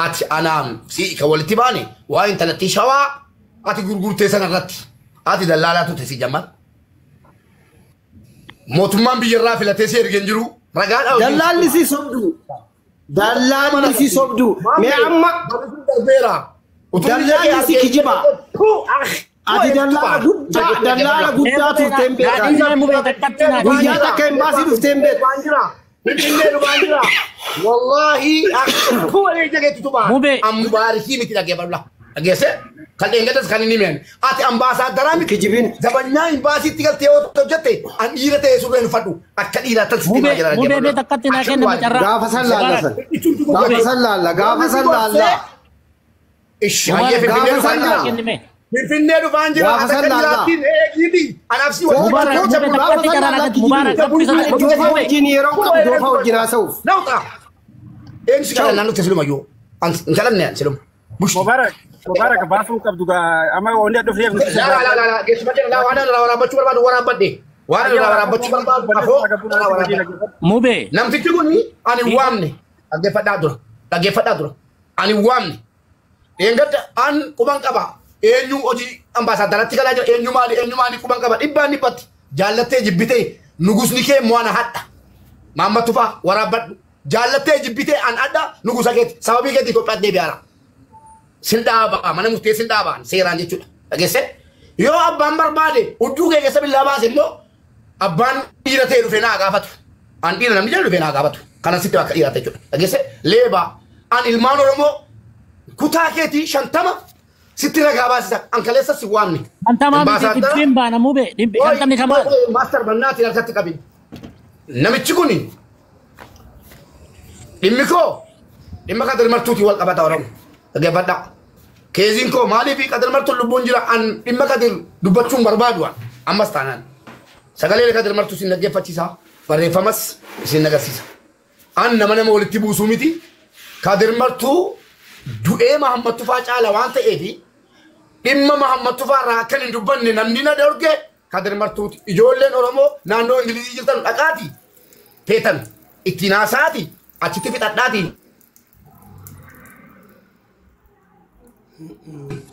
ati anam si kawalti bani wa inta lati shawa ati gurgurte sanarratti ati dallalatu tesi jamal motumman biyarra filate si ergen jiru ragaa dallalli si sobdu me amma dallalli si kijiba ati dallala guddaa turteen beekaa guyyaa takka embaasii dhufteen beekaa والله هو اللي جاي تتوبا ام مباركين كده قبل اجيسه قال انجلس كان نيمن اتي امباسادران كجبين زبنيا امباسي تيغل تيو توجته ان يرته سوبن فدو اكديلا تلسيتي ما جرا مو بي تكتنا كان مجرا غافسن لا ايش هي في بالفنان وفانجرا هذا كلاتين ايجيبي انا نفسي مبارك دوفا وجنا سوف نوطا امشي كلا نانو تسلم ايو ان كلامنا سلم مش مبارك باسو كبدوغا اما وندي دفريق لا جيش ما لا وانا لا بچور بعد ورا بدي وانا لا بچور بعد افو موبي نم تكوني اني وامني اجي فدادرو اني وامني ينغت ان كوبان كبا enyu oji ambassador tikala jo enyu mali kuban kaba ibani pat jallate jibite nugusni ke mwana hadda mamma tufa warabat jallate jibite an adda nugusaket sababi ke ko pat de biara sinda ba mana mutte sinda ba seran jechu agese yo abban barbade udduge ke sabilla ba semmo abban irate rufena gafatu an dina namje rufena gafatu kana sitte ka irate chu agese leba an ilmano romo kutaketi shantama ستira gabasa ankalesa siwamni anta ma bi timba na mube anta ni kama master bannati alkatti qabin namichi kuni dimiko dimma kadar martuti wal qabata waram age badda kezin ko mali fi kadar martu lubun jira an dimma kadar dubachun barbadwa amastanan sagale kadar martu sin nage fatisa bare famas sin nagasisa an namana mawliti busumiti kadar martu du'e muhammad tufa cala wanta edi imma muhammad tufa ra kan dubanni namdina dorge kadir martut ijollen oromo nando ingilizi jiltan akati petan itinasati achiti fitadati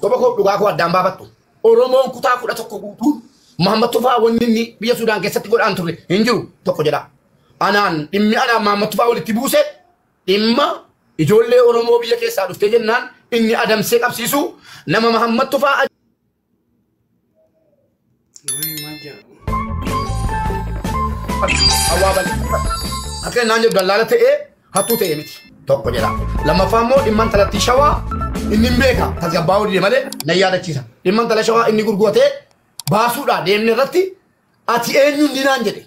ko ko duga ko damba battu oromo kuta ku da tokko gutu muhammad tufa wonni biya sudan ke satti godan turre injiru tokko jeda anan dimmi ana muhammad tufa wali tibuse imma ijolle oromo biya ke sa dufte jennan inni adam se qabsisu nama muhammad tufa awabal akan nanjo dalalate hatute emiti tokko jeda lama famo dimman talati shawa inni mbeka taga bawdi male nayada cisa dimman tala shawa inni gurgote basuda demne ratti ati enyu ni nanjede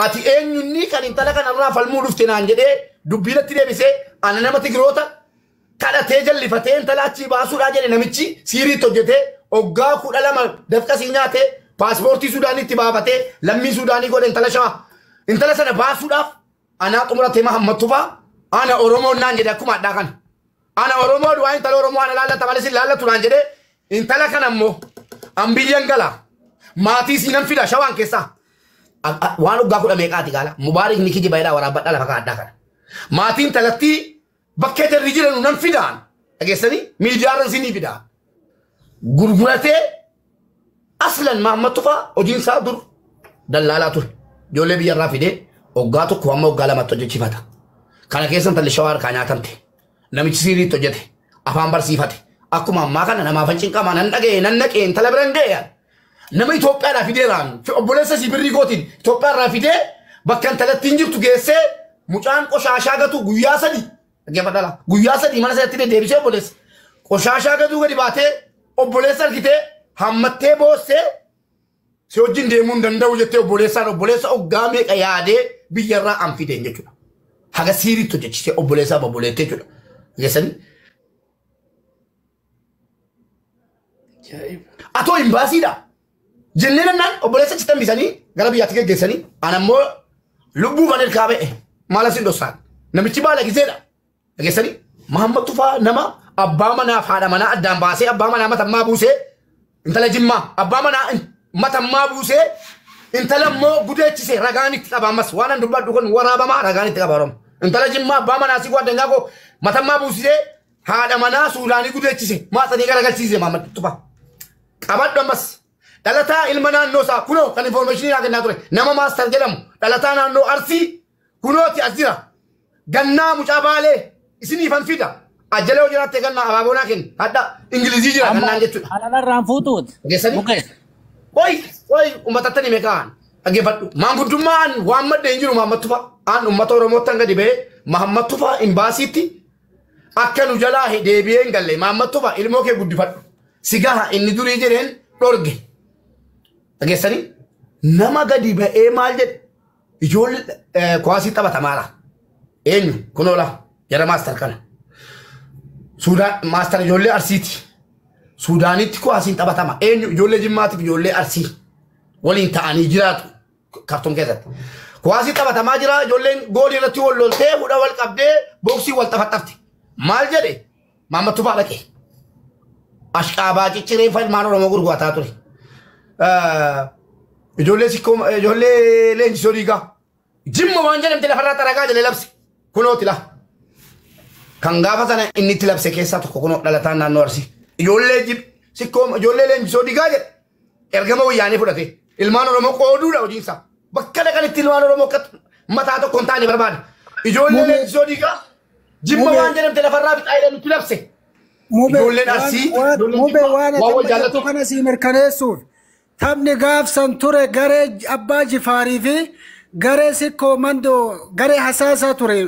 ati enyu ni kan intala kan rafal mudufte nanjede dubbilati debise anana mati grota kada tejalli fateen talachi basuda jene namichi siri tojete ogga kudalama dafka sinyate passporti sudani tibabate lammi sudani goden tala shawa intala sana basuda ana tumrate muhammad tufa ana oromo nanjede kuma dakan ana oromo duwa intala oromo ana lalla tabalisi lalla tunanjede intala kanammo ambiyan gala mati sinan fida shawan kesa wanu ga kuda meqati gala mubarak nikiji bayda warabada la faka adaka mati intalati bakkete rijira nan fidan agesani milyaran sini fida gurgurate aslan muhammad tufa ojin sadur dalalatu jole biya rafide ogato ko amma ogala matto jechifata kana kesan tal shawar kanya tante namichi siri tojete afambar sifate akuma makana nama fancin kama nan dage nan nake intalabran ya nama Ethiopia rafide ran fi obbolesa sibirri gotin Ethiopia rafide bakkan talatin jirtu gesse mucaan qoshasha gatu guyya sadi age badala guyya sadi mana sayatti debise obboles qoshasha gatu gadi bate obbolesa gite hammatte bosse si hojin deemun danda'u jette obbolesa oggame qayade biyyarra amfide jechuudha haga siri to jechise obbolesa babbolete jechuudha gesani ato imbasida jennena nan obbolesa citan bisani gara biyyatti geggeessani anammo lubbu banel kaabe mala sin dosan namichi bala gizeda gesani muhammad tufa nama abba mana faada mana addam baase abba mana matamma buse intala jimma abba mana matamma buse intala mo gudechise ragani tabamas wana dubba dukon warabama ragani tabarom intala jimma abba mana si gwadanga ko matamma buse هذا منا سوداني قد تشيسه ما تاني كلا تشيسه محمد تبا كابات دمس دلتا المنا نوسا كنو كان information يا كنا تقول نما ما استرجلهم دلتا نانو أرسي كنو تأذيرا جنّا مجابالة إسني فنفيدا أجلو جرا تكنا أبابونا كن هذا إنجليزي جرا كنا نجتوا أنا رام فوتود okay woi umat tani mekan age batu mambuduman Muhammad denjiru Muhammad tufa an ummato romotanga dibe Muhammad tufa imbasiti akkanu jala debiyen galle Muhammad tufa ilmo ke guddifadhu sigaha inni duri jiren dorge age sani nama gadi ba e mal jed ijol kwasi tabata mala enyu kunola yara master kana Sudan master jolle arsiti Sudanit kwasi tabatama enyu jolle jimmati jolle arsi ولين تعني جرات كرتون كذا كواسي تبع تماجرا جولين غولي رتي ولولته ودا والقبده بوكسي والتفتفتي مال جدي ما تفعل لك اشقاباجي تشري فايل مانو رمغور غواتا توري جولي سيكوم جولي لين سوريغا جيم وانجلم تلفرا تراغا جل لبس كونو تلا كانغا فسنا اني تلبس كيسا تكونو دلتان نورسي جولي جيب سيكوم جولي لين سوريغا ergamo yani fudate ilmano romo qoduda ojinsa bakkala kan ilmano romo kat mata to kontani barbad ijolle le sodiga jimma wanjam telefarra bit ayda nutlabse ijolle arsi mube wana to kana si merkanesun tamne gaf santure gare abba jifari fi gare si komando gare hasasa ture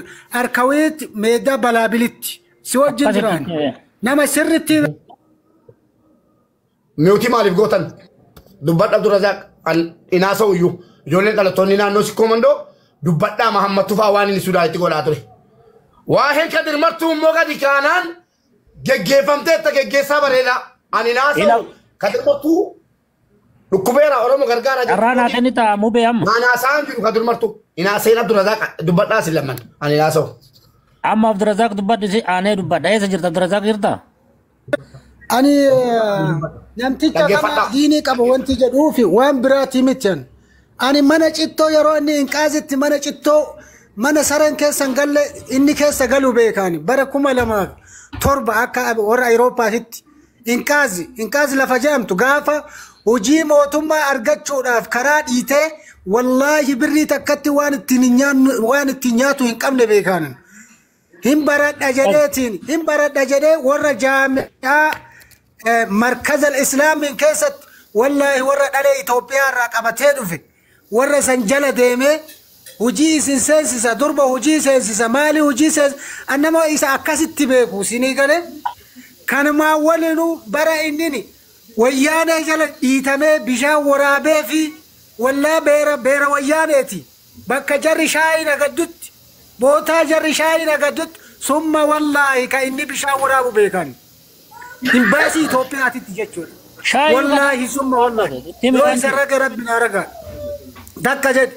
arkawit meda balabilit si wajjiran nama sirriti mewti malif gotan dubbat Abdul Razak al inasa uyu jolen kala tonina no si komando dubbat da Muhammad tufa wani suda ti gola tore wa hen kadir martu moga di kanan geggefamte ta geggesa barela an inasa kadir martu dukubera oromo gargara arana tanita mube am ana sanju kadir martu inasa Abdul Razak dubbat da silaman an inasa amma Abdul Razak dubbat di ane dubbat da ya jirta Abdul Razak jirta ani namticha kama dini kaba wanti jadufi wan birati mitjan ani mana citto yaro inni inqaziti mana citto mana saran kesan galle inni kesa galu bekani bara kuma lama torba akka wara Europa hit inqazi la fajamtu gafa uji motuma argachuudaf kara dite wallahi birri takkati wan tinyatu hinqamne bekani himbarada jade wara jami'a مركز الإسلام من كيست والله ورد عليه إثيوبيا رقبتين في ورد سنجلة ديمه وجي سنسنسس دربه وجي سنسس مالي وجي سنسس أنما إذا أكست تبيكو سنيقل كان ما ولنو برا إنني ويانا جل إيتمي بجا ورابي في ولا بيرا ويانيتي بك جر شاينا قدت بوتا جر شاينا قدت ثم والله كإني بجا ورابو بيكان إمباسي توبيا تتجتشون والله ثم والله لو سرق ربنا رقا دكا جد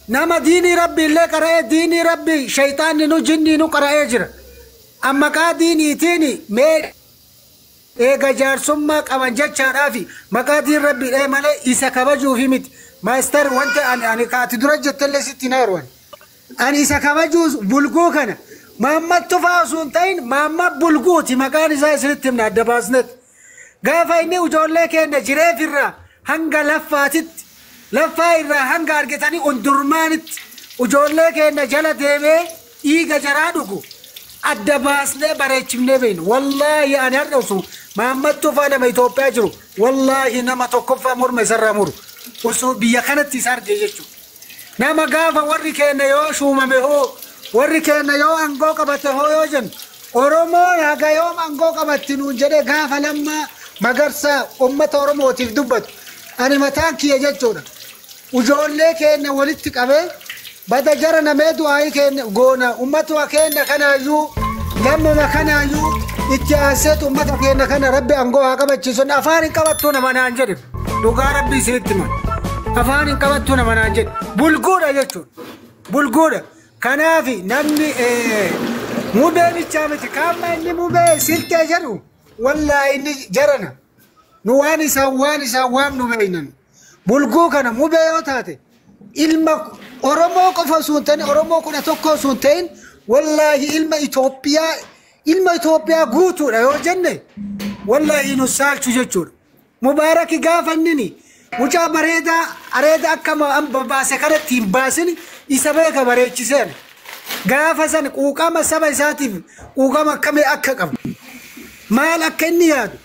نما ديني ربي اللي قرأي ديني ربي شيطان نو جني نو قرأي جر أما كا ديني تيني مير إيقا جار ثم كمان جد شارافي مكا دين ربي إيه مالي إسا كبجو في مت ما استر وانت أني كاتي درجة اللي ستينار وان أني إسا كبجو بلقو كان محمد تفاصون تين محمد بلغوتي مكان زي سلتم نادباسنت غافا إني وجولة كأن جري فرا هنگا لفا إرا هنگا أرغتاني اندرمانت وجولة كأن جلة ديمي إيغا جرادوكو أدباسنة بريچمنة بين والله أنا أرنوسو محمد تفانا ما يتوبيا جرو والله نما توقفا مر مسر مر وسو بيخانت تسار جيجو نما غافا وري كأن يو شوما مهو warri keenya yoo angoo qabate hoo jen Oromoo haga yoom angoo qabatti nuun jedhee gaafa lamma magarsa ummata Oromootiif dubbatu ani mataan kiyya jechuudha. Ijoollee keenya walitti qabee bada jara namee du'aayi keenya goona ummatuma keenya kanaayyuu lammuma kanaayyuu itti aanseetu ummata keenya kana rabbi angoo haa qabachiisun afaan hin qabattuu nama naan jedhe dhugaa rabbi isinitti himan afaan hin qabattuu nama naan jedhe bulguudha jechuudha bulguudha. Kanafi namni mubee bichaa miti kaama inni mubee siltee jedhu wallahi inni jarana nu waan isaa waan nu beeynan bulguu kana mubee yoo taate ilma Oromoo qofa osoo hin taane Oromoo 11 osoo hin ta'in wallahi ilma Itoophiyaa ilma Itoophiyaa guutuudha yoo jenne wallahi nu saalchu jechuudha. Mubaaraki gaafa inni mucaa bareedaa areeda akka baase kanatti hin baasin isa beeka bareechiseen. Gaafa san quuqama saba isaatiif quuqama akkamii akka qabu. Maal akka inni yaadu.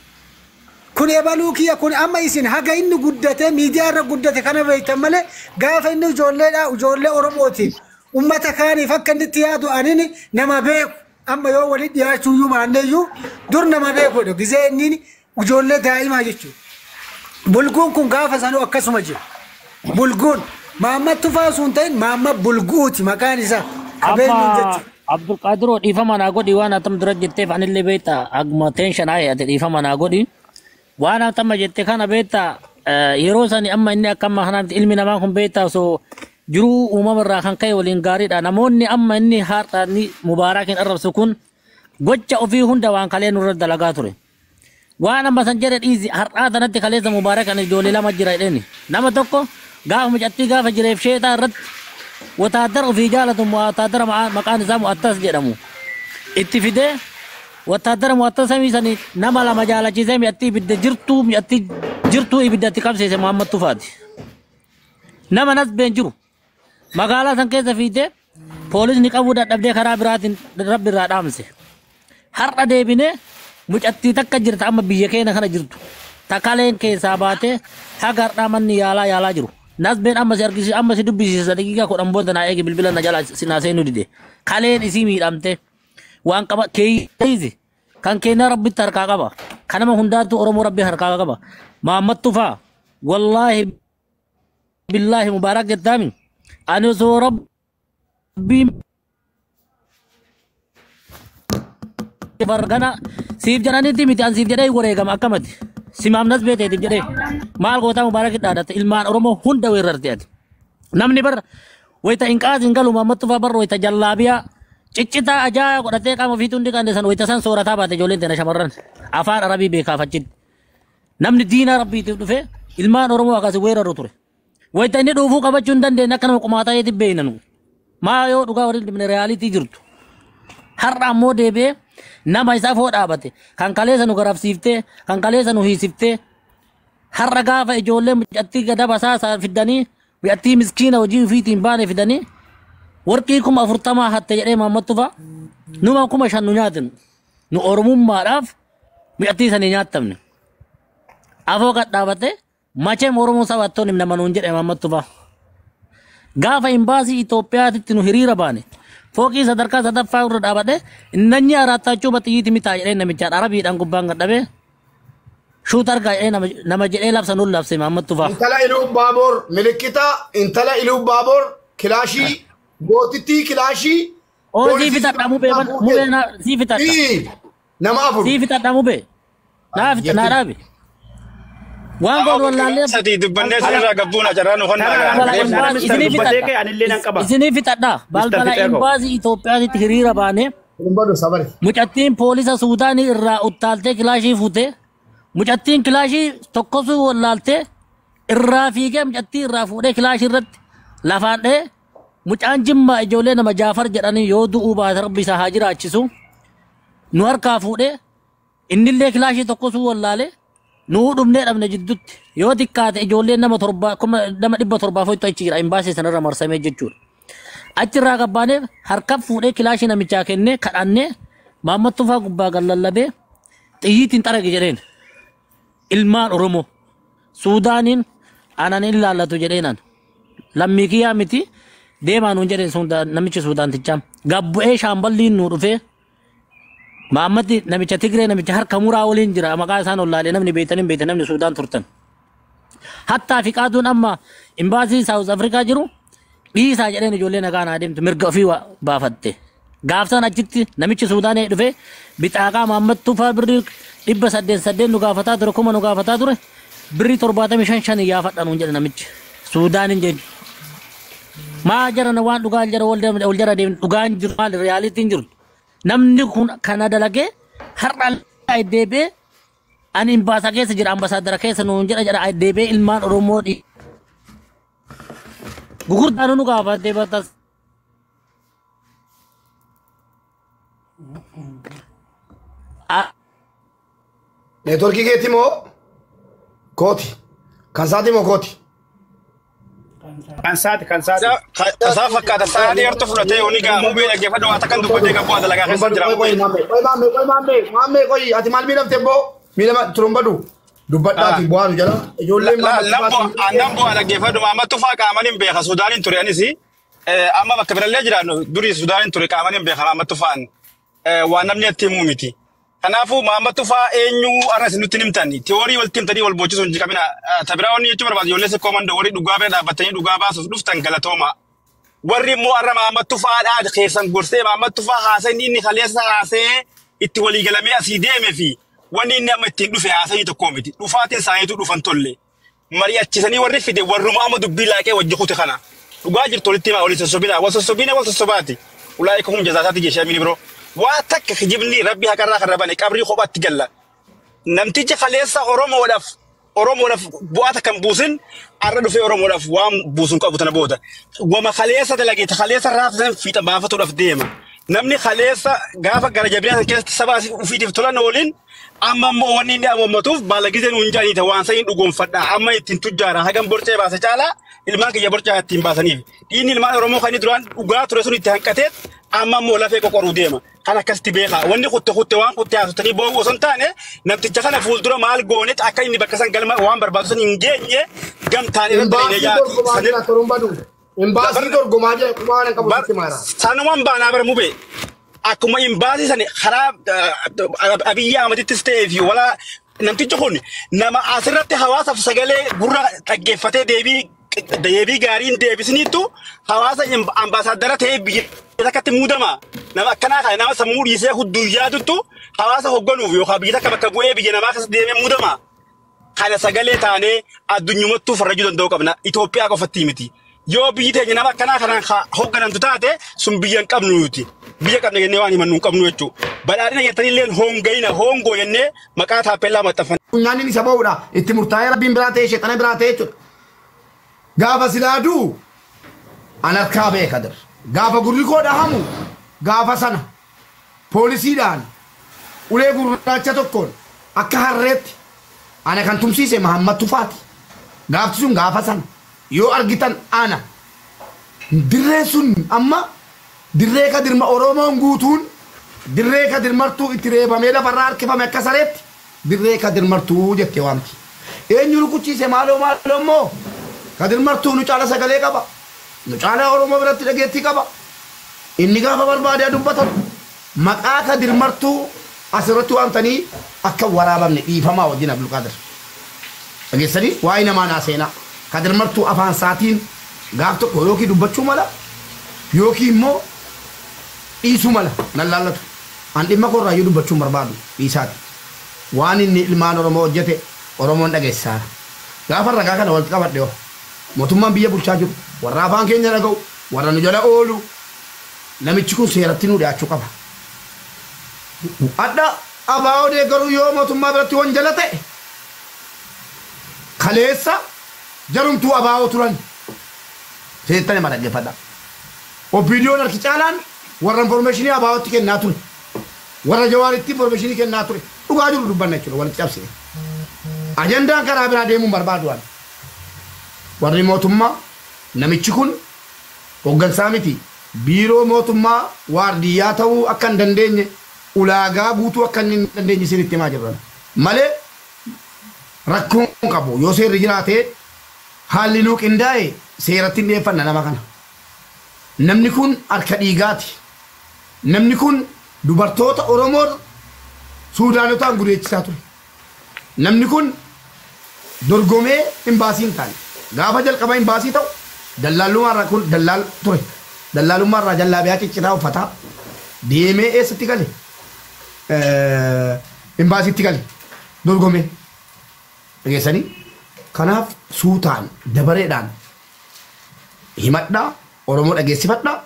Kun ebaluu kiyya kun amma isin haga inni guddate miidiyaa irra guddate kana beektan malee gaafa inni ijoollee Oromootiif ummata kaaniif akka inni itti yaadu anini nama beeku. Amma yoo walitti dhiyaachuu iyyuu maanneeyyuu dur nama beekudha gizee inni ijoollee daa'imaa jechuudha. Bulguun kun gaafa sanuu akkasuma jira. Bulguun Mahammad Tufaa sun ta'in Mahammad Bulguuti maqaan isaa. Qabeenyuun jechuudha. Abdul Qadir dhiifama naa godhi waan atam dura jetteef anillee beekta agma tension haa ati dhiifama naa godhi. Waan atama jette kana beekta yeroo sani amma inni akka amma kanaatti ilmi namaa kun beekta so jiruu uumama irraa kan ka'e waliin gaariidha. Namoonni amma inni har'aani Mubaarakin arrabsu kun gocha ofii hunda waan kalee nurra dalagaa ture. Waan amma san jedhe dhiisi har'aa sanatti kaleessa Mubaarakan ijoollee lama jira jedheni. Nama tokko gaafa mucattii gaafa jireef sheetaa irratti wataadara ofii jaalatu wataadara maqaan isaa Mu'attas jedhamu. Itti fidee wataadara Mu'attas sanii nama lama jaalachiisee mi'attii ibidda jirtuu ibiddatti qabsiise Muhammad Tufaati. Nama nas been jiru. Magaalaa san keessa fiitee poolisni qabuu dadhabdee karaa biraatiin rabbi irraa dhaamse. Har'a deebinee mucattii takka jirta amma biyya keenya kana jirtu. Takaleen keessaa baatee haga har'aa manni yaalaa jiru. Nasbeen amma si argisiisa amma si dubbisiisa daqiiqaa 10 booda naa eegi bilbila na jala sinaa seenuu dide. Kaleen isii miidhamte waan qaba keeyyizi kan keenya rabbitti harkaa qaba. Kanama hundaatu Oromoo rabbi harkaa qaba. Muhammad Tufaa wallaahi billaahi Mubaarak jettaami. Ani osoo rabbii bargana siif jedhanitti miti an siif jedhee wareegama akkamati. Simaam nas beeteetiif jedhee maal gootaa Mubaarak dhaadhatte ilmaan Oromoo hunda weerarte ati. Namni bar wayita inqaas hin galu Muhammad Tufaa bar wayita jallaabiyaa ciccitaa ajaa'aa godhatee qaama ofiitu hundi qande san wayita san soorataa baate ijoolleen teena shamarran afaan Arabii beekaaf achitti. Namni diinaa rabbiitiif dhufe ilmaan Oromoo akkasii weeraru ture. Wayita inni dhuufuu qabachuu hin dandeenye akka nama qumaataa yeetiif beeynanu. Maa yoo dhugaa waliin dhibne reyaalitii jirtu. Har'a ammoo deebi'ee nama isaa foo dhaabate kan kaleessa nu garafsiiftee kan kaleessa nu hiisiftee har'a gaafa ijoollee mucattii gada basaasaa fidanii mucattii miskiina hojii ofiitiin baane fidanii warqii 40 hatte jedhee Muhammad Tufaa numa 5,000 nu nyaatin nu oromummaadhaaf mucattii sanii nyaattamne afoo gad dhaabate machee Oromoo sabattoon himna manuun jedhee Muhammad Tufaa gaafa imbaasii Itoophiyaatti nu hiriira baane Foki sadarkaa sadaffaa irra dhaabate innanyi araatachuu batiyyiiti mitaa jedhee namichaan Arabiidhaan gubbaan gadhabee shuutar gaa'ee nama jedhee labsa nuun labse Muhammad Tufaa. Intala iluu baaboor milikkita intala iluu baaboor kilaashii gootitti kilaashii. Oo sii fitadha mubee sii fitadha. Nama afur. Sii fitadha mubee. Naa dhaabe. Waan goon wallaallee. Sadi dubbannee sanirraa gabbuun ajaraan honnaa. Isinii fitadha. Balbala imbaasii Itoophiyaatti hiriira baane. Mucattiin poolisa Suudaanii irraa uttaaltee kilaashii fuutee. Mucattiin kilaashii tokkosuu wallaaltee irraa fiigee mucattii irraa fuudhee kilaashii irratti lafaan dhee mucaan Jimmaa ijoollee nama Jaafar jedhanii yoo du'uu baate rabbi isaa haa jiraachisu. Nu harkaa fuudhee innillee kilaashii tokkosuu wallaalee. Nuu dhumnee dhabne jidduutti yoo xiqqaate ijoolleen nama 700 foytu achi jira imbaasii sanarra marsamee jechuudha. Achirraa gabbaaneef harka fuudhee kilaashii namichaa kennee kadhannee Muhammad Tufaa gubbaa gallallabee xiyyiitiin xarage jedheen ilmaan Oromoo Suudaaniin anan ilaallatu jedheenan lammii kiyyaa miti deemaa nuun jedheen namichi Suudaantichaa gabbu'ee shaamballiin nuu dhufee Muhammad namicha Tigree namicha harka muraa waliin jira maqaa isaan ollaalee namni beektan namni Suudaan turtan. Hattaa fi qaaduun amma imbaasii Saawuz Afrikaa jiru dhiisaa jedheen ijoollee nagaan adeemtu mirga ofii baafatte. Gaafsan achitti namichi Suudaanee dhufe bixaaqaa Muhammad Tufaa birrii 800 nu gaafataa ture 1000 nu gaafataa ture birrii 75 yaafadha nuun jedhe namichi Suudaaniin jedhu. Maa jarana waan dhugaa jara wal jara deemin dhugaan jiru maal reyaalitiin jirtu. Namni kun kana dalagee har'a deebee ani imbaasa keessa jira ambaasaadara keessa nuun jedha deebee ilmaan Oromoo gugurdaan nu gaafatee batas Networkii keetti moo kooti? Kan saati moo kooti? Kan saati. Kasaa fakkaata saanii harta fudhatee oni gaamuu bee dhaggeeffadhu waa takkan dubbatee qabu waa dalagaa keessa jira. Maammee qoyi ati maal miidhamte boo miidhama turumbadu dubbadhaati bu'aanu jala ijoolleen aannan bu'aa dhaggeeffadhu Maamad Tufaa qaamaniin beeka Suudaaniin ture anis amma bakka birallee jiraannu durii Suudaaniin ture qaamaniin beeka Maamad Tufaan waan namni itti himuu miti. Kanaafuu Maamad Tufaa eenyu arras nutti himtani teorii walitti himtanii wal boochisuu hin qabina tabiraawwan jechuun barbaadu ijoollee se koomando warri dhugaa bee dhaabbatanii dhugaa baasuuf dhuftan galatooma. Warri immoo arra Maamad Tufaadhaa keessan gorsee Maamad Tufaa haasa'in inni kaleessa haasa'ee itti walii galamee asii deeme fi wanni inni amma ittiin dhufe haasa'ii tokko miti. Dhufaatiin isaaniitu dhufan tolle. Mari'achisanii warri fide warruma amma dubbii laaqee wajji kute kana. Dhugaa jirtu walitti himaa waliin sossobina wal sossobaati. Ulaa'ika jazaasaati jeeshaa mini biroo. Waa takka kijibni rabbi hakarraa kan rabane qabrii kophaatti galla. Namticha kaleessa Oromoodhaaf bu'aa takkan buusin arra dhufee Oromoodhaaf waan buusun qabu tana booda. Wama kaleessa dalageeta kaleessa raafsan fiixa baafatuudhaaf deema. Namni kaleessa gaafa gara jabinaa keessatti sabaa ufiitiif tolan oolin amma immoo wanni inni awwammatuuf baala gizeen hunjaaniita waan sa'iin dhugoonfadha amma ittiin tujjaara hagam borcee baase caalaa ilmaan kiyya borcaa ittiin baasaniif. Dhiinni ilmaan Oromoo kan duraan dhugaa ture sun itti hanqateet amma immoo lafee qoqoruu deema. Kan akkasitti beekaa wanni kutte waan kutte haasotanii boo'uu osoo hin taane namticha kana fuuldura maal goonet akka inni bakka san galma waan barbaadu san hin geenye gamtaan irra dalee yaatu. Imbaasii dorgomaa jee kumaa nan qabu sitti maara. Sanumaan baanaa bara mubee akkuma imbaasii sani karaa Abiyyi Ahmadittis ta'ee fi wala namtichi kun nama asirratti hawaasaaf sagalee gurra dhaggeeffatee deebii gaariin deebisniittu hawaasa ambaasaadara ta'ee biyya takkatti muudama. Nama akkanaa kana nama sammuu dhiisee hudduu yaaduttu hawaasa hoogganuuf yookaan biyya takka bakka bu'ee biyya namaa keessa deemee muudama. Kana sagalee taanee addunyamattuu farrajuu danda'uu qabna. Itoophiyaa qofatti miti. Yoo biyyi teenya nama akkanaa kanaan hoogganamtu taate sun biyya hin qabnu nuti. Biyya qabna jennee waan himannu hin qabnu jechuudha. Badhaadhina jettanii illee hoongoo jennee maqaa taappellaa maxxanfanne. Funyaanni isa ba'uudha. Itti murtaa'ee rabbiin biraa ta'e sheexana biraa ta'e jechuudha. Gaafa silaaduu an harkaa beeka dir. Gaafa gurri koo dhahamu gaafa sana poolisiidhaan ulee gurraacha tokkoon akka harreetti ana kan tumsiise Mahammad Tufaati. Gaafti sun gaafa sana yoo argitan ana dirree sun amma dirree kadirma Oromoon guutuun dirree kadirmartuu itti reebamee lafarraa harkifame akka sareetti dirree kadirmartuu jettee waamti. Eenyu rukuchiise maaloo immoo kadirmartuu nu caala sagalee qaba. Nu caala Oromoo biratti dhageettii qaba. Inni gaafa barbaadee dubbatan maqaa kadirmartuu asirratti waamtanii akka waraabamne dhiifamaa wajjin Abdulqaadir. Dhageessanii waa'ee namaa naaseenaa. Kadirmartuu afaan saatiin gaaf tokko yookiin dubbachuu mala yookiin immoo dhiisuu mala nan laallatu. An dhimma korraa yoo dubbachuun barbaadu dhiisaati. Waan inni ilmaan Oromoo hojjete Oromoon dhageessaara. Gaafa ragaa kana walitti qabadhe yoo mootummaan biyya bulchaa jiru warra afaan keenya dhaga'u warra nu jala oolu namichi kun seeratti nu dhiyaachuu qaba. Adda ABO deeggaruu yoo mootummaa biratti wanjala ta'e kaleessa jarumtuu ABO turan seettane ma dhaggeeffadha. Opiiniyoon harki caalaan warra informationii ABO'tti kennaa ture. Warra Jawaaritti informationii kennaa ture. Dhugaa jiru dubbanna jechuudha walitti cabsine. Ajandaan karaa biraa deemuun barbaadu waan. Warri mootummaa namichi kun hooggansaa miti. Biiroo mootummaa waardiyyaa ta'uu akka hin dandeenye ulaagaa guutuu akka hin dandeenye isinitti himaa jirran. Malee rakkoon qabu yoo seerri jiraatee haalli nuu qindaa'e seeratti hin dhiyeeffanna nama kana. Namni kun harka dhiigaati. Namni kun dubartoota Oromoo Suudaanotaan gudeechisaa ture. Namni kun dorgomee imbaasii hin taane. Gaafa jalqaba imbaasii ta'u dallaalummaarraa kun dallaal ture. Dallaalummaarraa jallaabiyaa ciccitaa uffataa deemee eessatti gale imbaasiitti gale dorgomee dhageessanii kanaaf suutaan dabareedhaan himadhaa Oromoo dhageessifadhaa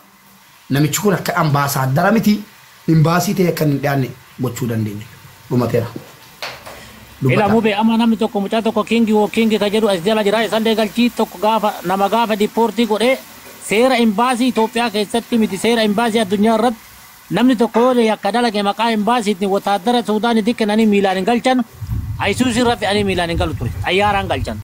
namichi kun akka ambaasaadara miti imbaasii ta'e akka hin dhiyaanne gochuu dandeenya dhumateera. Ila mube ama namni tokko mucaa tokko kingi ka jedhu as jala jira isallee galchii tokko gaafa nama gaafa diippoortii godhee seera imbaasii Itoophiyaa keessatti miti seera imbaasii addunyaa irratti namni tokko akka dalage maqaa imbaasiitiin wataadara Suudaanitti kennanii miilaan hin galchan Ayisuus irra fe'anii miilaan hin galu ture. Xayyaaraan galchan.